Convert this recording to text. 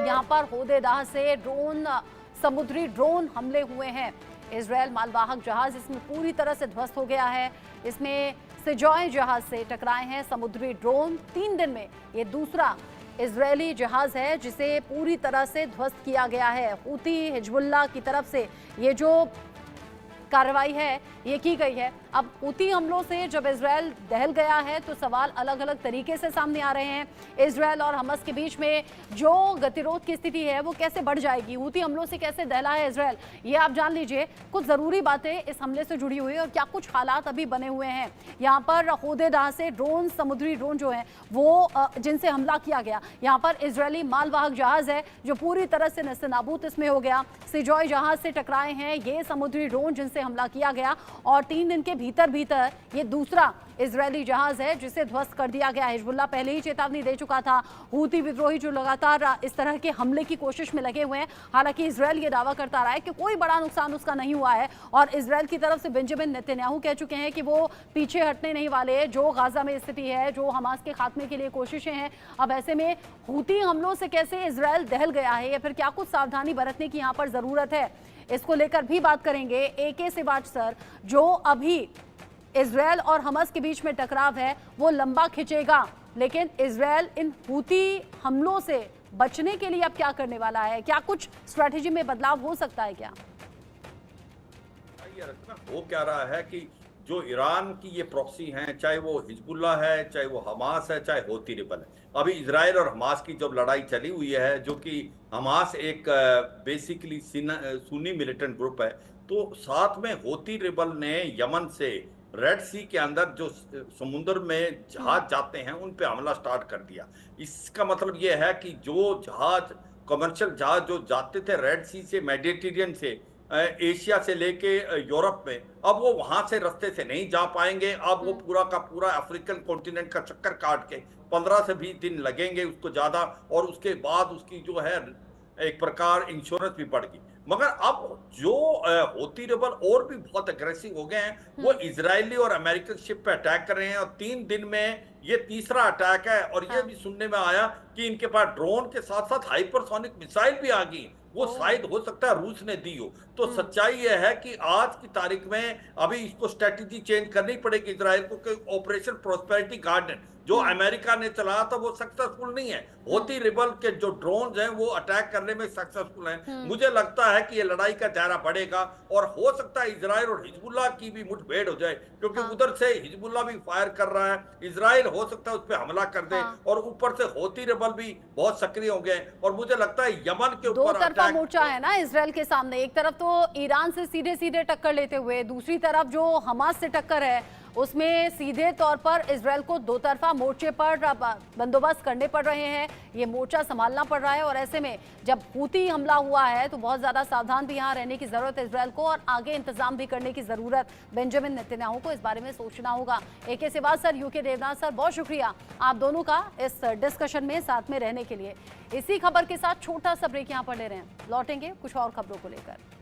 यहाँ पर होदेदाह से समुद्री ड्रोन हमले हुए हैं। इजरायल मालवाहक जहाज इसमें पूरी तरह से ध्वस्त हो गया है। इसमें सिजॉय जहाज से टकराए हैं समुद्री ड्रोन। 3 दिन में ये दूसरा इजरायली जहाज है जिसे पूरी तरह से ध्वस्त किया गया है। हूती हिजबुल्लाह की तरफ से ये जो कार्रवाई है ये की गई है। अब हूती हमलों से जब इजरायल दहल गया है तो सवाल अलग अलग तरीके से सामने आ रहे हैं। इजरायल और हमास के बीच में जो गतिरोध की स्थिति है वो कैसे बढ़ जाएगी, हूती हमलों से कैसे दहला है इजरायल, ये आप जान लीजिए। कुछ ज़रूरी बातें इस हमले से जुड़ी हुई है और क्या कुछ हालात अभी बने हुए हैं। यहाँ पर होदेदाह से ड्रोन, समुद्री ड्रोन जो है वो जिनसे हमला किया गया, यहाँ पर इजरायली मालवाहक जहाज है जो पूरी तरह से नस्तानाबूद इसमें हो गया। सिजॉय जहाज से टकराए हैं ये समुद्री ड्रोन जिनसे हमला किया गया और 3 दिन के भीतर ये दूसरा इजरायली जहाज है जिसे ध्वस्त कर दिया गया। हिजबुल्लाह पहले ही चेतावनी दे चुका था। हूती विद्रोही जो लगातार इस तरह के हमले की कोशिश में लगे हुए हैं। हालांकि इजरायल ये दावा करता रहा है कि कोई बड़ा नुकसान उसका नहीं हुआ है और इजरायल की तरफ से बेंजामिन नेतन्याहू कह चुके हैं कि वो पीछे हटने नहीं वाले। जो गाजा में स्थिति है, जो हमास के खात्मे के लिए कोशिशें हैं, अब ऐसे में हूती हमलों से कैसे इजरायल दहल गया है या फिर क्या कुछ सावधानी बरतने की यहाँ पर जरूरत है, इसको लेकर भी बात करेंगे। एके सिवाच सर, जो अभी इजरायल और हमास के बीच में टकराव है वो लंबा खिंचेगा, लेकिन इजरायल इन हूती हमलों से बचने के लिए अब क्या करने वाला है? क्या कुछ स्ट्रैटेजी में बदलाव हो सकता है क्या? वो क्या रहा है कि जो ईरान की ये प्रॉक्सी हैं, चाहे वो हिजबुल्लाह है, चाहे वो हमास है, चाहे हूती रिबल है, अभी इजराइल और हमास की जब लड़ाई चली हुई है, जो कि हमास एक बेसिकली सुन्नी मिलिटेंट ग्रुप है, तो साथ में हूती रिबल ने यमन से रेड सी के अंदर जो समुद्र में जहाज जाते हैं उन पे हमला स्टार्ट कर दिया। इसका मतलब ये है कि जो जहाज, कमर्शियल जहाज जो जाते थे रेड सी से, मेडिटेरियन से, एशिया से लेके यूरोप में, अब वो वहां से रास्ते से नहीं जा पाएंगे। अब वो पूरा का पूरा अफ्रीकन कॉन्टिनेंट का चक्कर काट के 15 से 20 दिन लगेंगे उसको ज्यादा, और उसके बाद उसकी जो है एक प्रकार इंश्योरेंस भी बढ़ गई। मगर अब जो हूती रिबल और भी बहुत अग्रेसिव हो गए हैं, वो इजरायली और अमेरिकन शिप पे अटैक कर रहे हैं और 3 दिन में ये तीसरा अटैक है। और ये भी सुनने में आया कि इनके पास ड्रोन के साथ साथ हाइपरसोनिक मिसाइल भी आ गई, वो शायद हो सकता है रूस ने दी हो। तो सच्चाई यह है कि आज की तारीख में अभी इसको स्ट्रेटेजी चेंज करनी पड़ेगी इजराइल को कि ऑपरेशन प्रोस्पेरिटी गार्डन जो अमेरिका ने चलाया था वो सक्सेसफुल नहीं है। हूती रिबल के जो ड्रोन्स हैं वो अटैक करने में सक्सेसफुल हैं। मुझे लगता है कि ये लड़ाई का दायरा बढ़ेगा और हो सकता है इजराइल और हिजबुल्लाह की भी मुठभेड़ हो जाए, क्योंकि उधर से हिजबुल्लाह भी फायर कर रहा है, इजराइल हो सकता है उस पर हमला कर दे, और ऊपर से हूती रिबल भी बहुत सक्रिय हो गए। और मुझे लगता है यमन के ऊपर दो तरफा मोर्चा है ना इजराइल के सामने। एक तरफ तो ईरान से सीधे सीधे टक्कर लेते हुए, दूसरी तरफ जो हमास से टक्कर है उसमें सीधे तौर पर इजराइल को दो तरफा मोर्चे पर बंदोबस्त करने पड़ रहे हैं। ये मोर्चा संभालना पड़ रहा है और ऐसे में जब हूती हमला हुआ है तो बहुत ज्यादा सावधान भी यहाँ रहने की जरूरत है इजराइल को, और आगे इंतजाम भी करने की जरूरत बेंजामिन नेतन्याहू को इस बारे में सोचना होगा। AK Siwach sir, UK Devnath sir, बहुत शुक्रिया आप दोनों का इस डिस्कशन में साथ में रहने के लिए। इसी खबर के साथ छोटा सा ब्रेक यहाँ पर ले रहे हैं, लौटेंगे कुछ और खबरों को लेकर।